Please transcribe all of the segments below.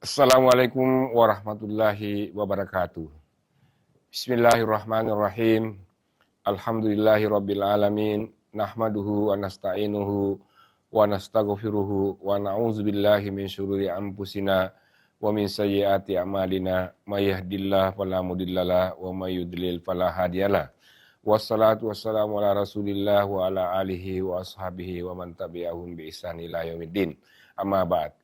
Assalamualaikum warahmatullahi wabarakatuh. Bismillahirrahmanirrahim. Alhamdulillahirabbil alamin. Nahmaduhu wa nasta'inuhu wa nastaghfiruhu wa na'udzubillahi min syururi anfusina wa min sayyiati a'malina. May yahdihillahu fala mudhillalah wa may yudlil fala hadiyalah. Wassalatu wassalamu ala Rasulillah wa ala alihi wa ashabihi wa man tabi'ahum bi ihsan ila yaumiddin. Amma ba'd.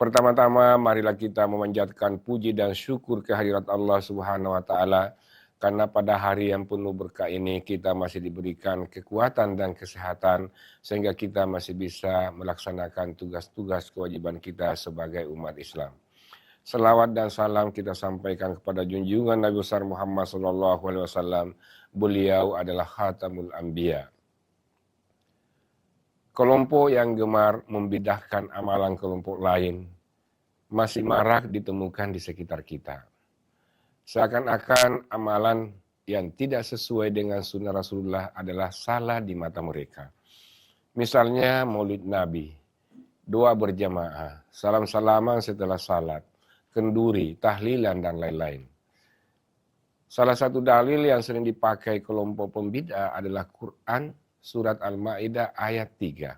Pertama-tama marilah kita memanjatkan puji dan syukur kehadirat Allah Subhanahu wa taala karena pada hari yang penuh berkah ini kita masih diberikan kekuatan dan kesehatan sehingga kita masih bisa melaksanakan tugas-tugas kewajiban kita sebagai umat Islam. Selawat dan salam kita sampaikan kepada junjungan Nabi besar Muhammad SAW. Beliau adalah Khatamul Anbiya. Kelompok yang gemar membidahkan amalan kelompok lain masih marak ditemukan di sekitar kita. Seakan-akan amalan yang tidak sesuai dengan sunnah Rasulullah adalah salah di mata mereka. Misalnya maulid Nabi, doa berjamaah, salam-salaman setelah salat, kenduri, tahlilan, dan lain-lain. Salah satu dalil yang sering dipakai kelompok pembid'ah adalah Quran Surat Al-Ma'idah ayat 3.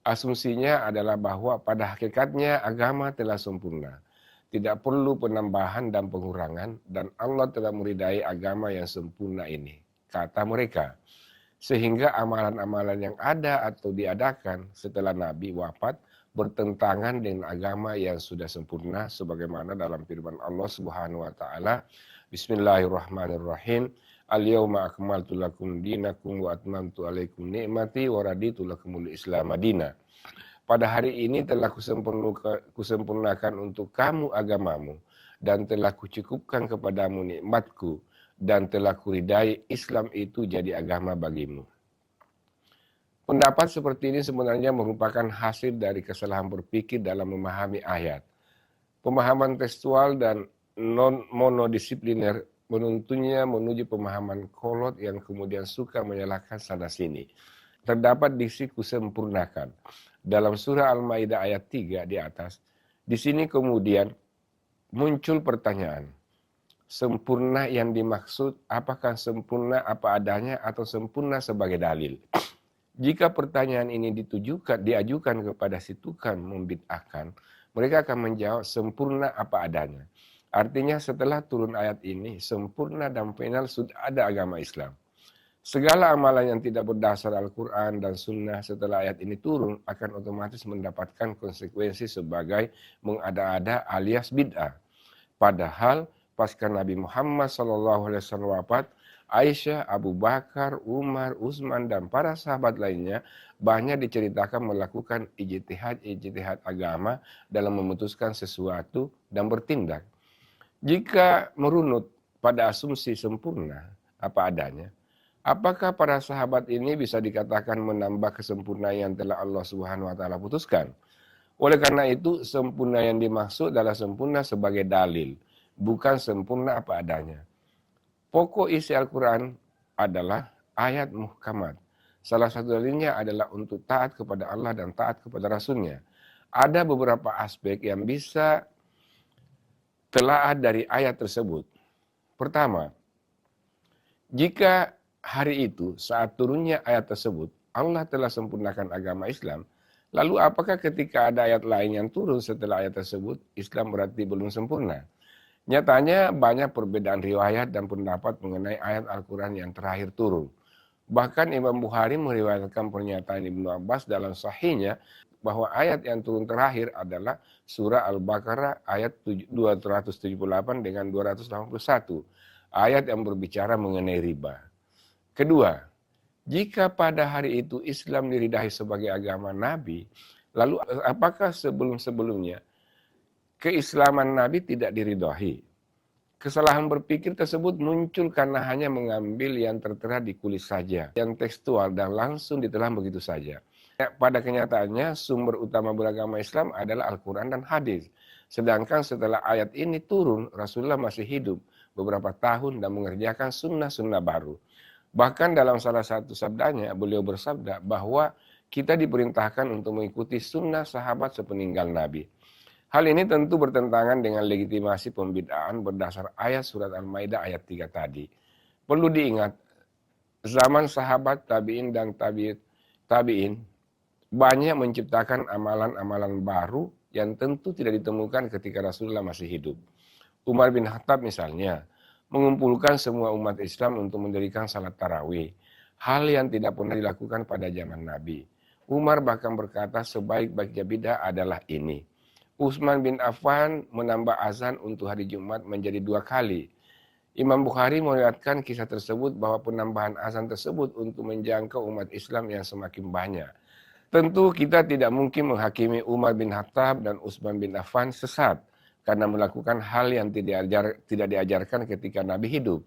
Asumsinya adalah bahwa pada hakikatnya agama telah sempurna. Tidak perlu penambahan dan pengurangan dan Allah telah meridai agama yang sempurna ini. Kata mereka. Sehingga amalan-amalan yang ada atau diadakan setelah Nabi wafat bertentangan dengan agama yang sudah sempurna sebagaimana dalam firman Allah Subhanahu wa taala. Bismillahirrahmanirrahim. Al-yawma akmaltu lakum dinakum wa atmamtu alaikum ni'mati wa raditu lakumul Islam madina. Pada hari ini telah kusempurnakan untuk kamu agamamu dan telah kucukupkan kepadamu nikmatku dan telah kuridai Islam itu jadi agama bagimu. Pendapat seperti ini sebenarnya merupakan hasil dari kesalahan berpikir dalam memahami ayat. Pemahaman tekstual dan non-monodisipliner menuntunnya menuju pemahaman kolot yang kemudian suka menyalahkan sana sini. Terdapat diksi kusempurnakan dalam surah Al-Maidah ayat 3 di atas. Di sini kemudian muncul pertanyaan. Sempurna yang dimaksud apakah sempurna apa adanya atau sempurna sebagai dalil? Jika pertanyaan ini diajukan kepada si tukang membid'ahkan, mereka akan menjawab sempurna apa adanya. Artinya setelah turun ayat ini, sempurna dan final sudah ada agama Islam. Segala amalan yang tidak berdasar Al-Quran dan Sunnah setelah ayat ini turun akan otomatis mendapatkan konsekuensi sebagai mengada-ada alias bid'ah. Padahal pasca Nabi Muhammad SAW wafat, Aisyah, Abu Bakar, Umar, Utsman, dan para sahabat lainnya banyak diceritakan melakukan ijtihad agama dalam memutuskan sesuatu dan bertindak. Jika merunut pada asumsi sempurna apa adanya, apakah para sahabat ini bisa dikatakan menambah kesempurnaan yang telah Allah Subhanahu wa taala putuskan? Oleh karena itu, sempurna yang dimaksud adalah sempurna sebagai dalil, bukan sempurna apa adanya. Pokok isi Al-Quran adalah ayat muhkamat. Salah satu dalilnya adalah untuk taat kepada Allah dan taat kepada Rasul-Nya. Ada beberapa aspek yang bisa telaah dari ayat tersebut. Pertama, jika hari itu saat turunnya ayat tersebut Allah telah sempurnakan agama Islam, lalu apakah ketika ada ayat lain yang turun setelah ayat tersebut Islam berarti belum sempurna? Nyatanya banyak perbedaan riwayat dan pendapat mengenai ayat Al-Quran yang terakhir turun. Bahkan Imam Bukhari meriwayatkan pernyataan Ibnu Abbas dalam sahihnya bahwa ayat yang turun terakhir adalah surah Al-Baqarah ayat 278 dengan 281. Ayat yang berbicara mengenai riba. Kedua, jika pada hari itu Islam diridai sebagai agama Nabi, lalu apakah sebelum-sebelumnya keislaman Nabi tidak diridhai? Kesalahan berpikir tersebut muncul karena hanya mengambil yang tertera di kulis saja, yang tekstual dan langsung ditelan begitu saja. Pada kenyataannya sumber utama beragama Islam adalah Al-Quran dan hadis. Sedangkan setelah ayat ini turun, Rasulullah masih hidup beberapa tahun dan mengerjakan sunnah-sunnah baru. Bahkan dalam salah satu sabdanya, beliau bersabda bahwa kita diperintahkan untuk mengikuti sunnah sahabat sepeninggal Nabi. Hal ini tentu bertentangan dengan legitimasi pembid'ahan berdasar ayat surat Al-Maidah ayat 3 tadi. Perlu diingat, zaman sahabat, tabi'in, dan tabi'in banyak menciptakan amalan-amalan baru yang tentu tidak ditemukan ketika Rasulullah masih hidup. Umar bin Khattab misalnya, mengumpulkan semua umat Islam untuk mendirikan salat tarawih. Hal yang tidak pernah dilakukan pada zaman Nabi. Umar bahkan berkata sebaik-baiknya bid'ah adalah ini. Utsman bin Affan menambah azan untuk hari Jumat menjadi 2 kali. Imam Bukhari meriwayatkan kisah tersebut bahwa penambahan azan tersebut untuk menjangkau umat Islam yang semakin banyak. Tentu kita tidak mungkin menghakimi Umar bin Khattab dan Utsman bin Affan sesat karena melakukan hal yang tidak diajarkan ketika Nabi hidup.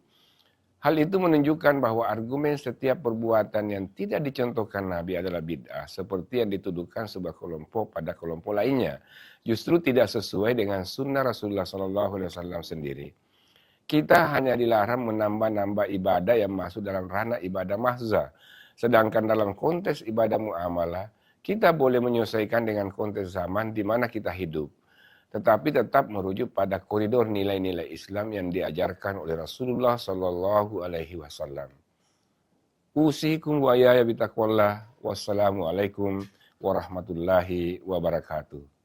Hal itu menunjukkan bahwa argumen setiap perbuatan yang tidak dicontohkan Nabi adalah bid'ah, seperti yang dituduhkan sebuah kelompok pada kelompok lainnya, justru tidak sesuai dengan sunnah Rasulullah SAW sendiri. Kita hanya dilarang menambah-nambah ibadah yang masuk dalam ranah ibadah mahza, sedangkan dalam konteks ibadah muamalah, kita boleh menyesuaikan dengan konteks zaman di mana kita hidup, tetapi tetap merujuk pada koridor nilai-nilai Islam yang diajarkan oleh Rasulullah Sallallahu Alaihi Wasallam. Usikum wa ya bitaqwallah. Wassalamualaikum warahmatullahi wabarakatuh.